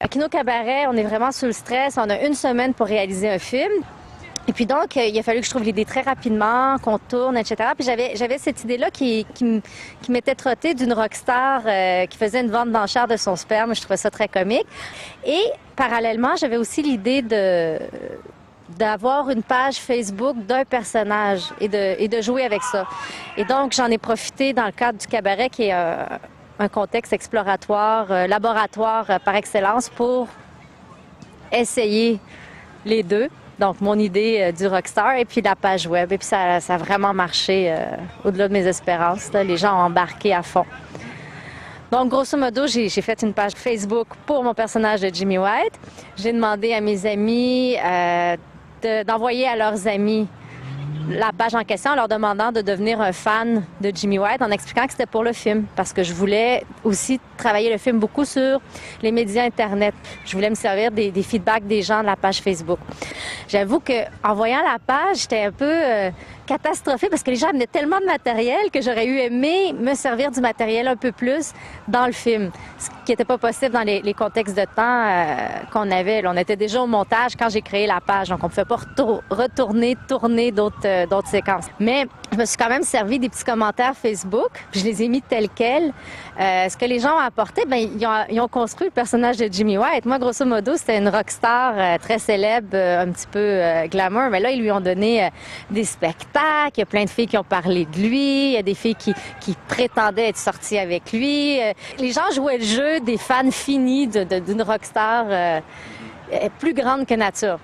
À Kino Cabaret, on est vraiment sous le stress. On a une semaine pour réaliser un film. Et puis donc, il a fallu que je trouve l'idée très rapidement, qu'on tourne, etc. Puis j'avais cette idée-là qui m'était trottée d'une rockstar qui faisait une vente d'enchères de son sperme. Je trouvais ça très comique. Et parallèlement, j'avais aussi l'idée d'avoir une page Facebook d'un personnage et de jouer avec ça. Et donc, j'en ai profité dans le cadre du cabaret qui est un contexte exploratoire, laboratoire par excellence pour essayer les deux. Donc, mon idée du Rockstar et puis la page web. Et puis, ça a vraiment marché au-delà de mes espérances. Là. Les gens ont embarqué à fond. Donc, grosso modo, j'ai fait une page Facebook pour mon personnage de Jimmy White. J'ai demandé à mes amis d'envoyer à leurs amis la page en question en leur demandant de devenir un fan de Jimmy White en expliquant que c'était pour le film parce que je voulais aussi travailler le film beaucoup sur les médias Internet. Je voulais me servir des feedbacks des gens de la page Facebook. J'avoue qu'en voyant la page, j'étais un peu catastrophée parce que les gens amenaient tellement de matériel que j'aurais eu aimé me servir du matériel un peu plus dans le film, ce qui n'était pas possible dans les contextes de temps qu'on avait. Là, on était déjà au montage quand j'ai créé la page, donc on ne pouvait pas tourner d'autres séquences. Mais je me suis quand même servi des petits commentaires Facebook, puis je les ai mis tels quels. Ce que les gens ont apporté, ils ont construit le personnage de Jimmy White. Moi, grosso modo, c'était une rockstar très célèbre, un petit peu glamour, mais là, ils lui ont donné des spectacles. Il y a plein de filles qui ont parlé de lui. Il y a des filles qui prétendaient être sorties avec lui. Les gens jouaient le jeu des fans finis d'une rockstar plus grande que nature.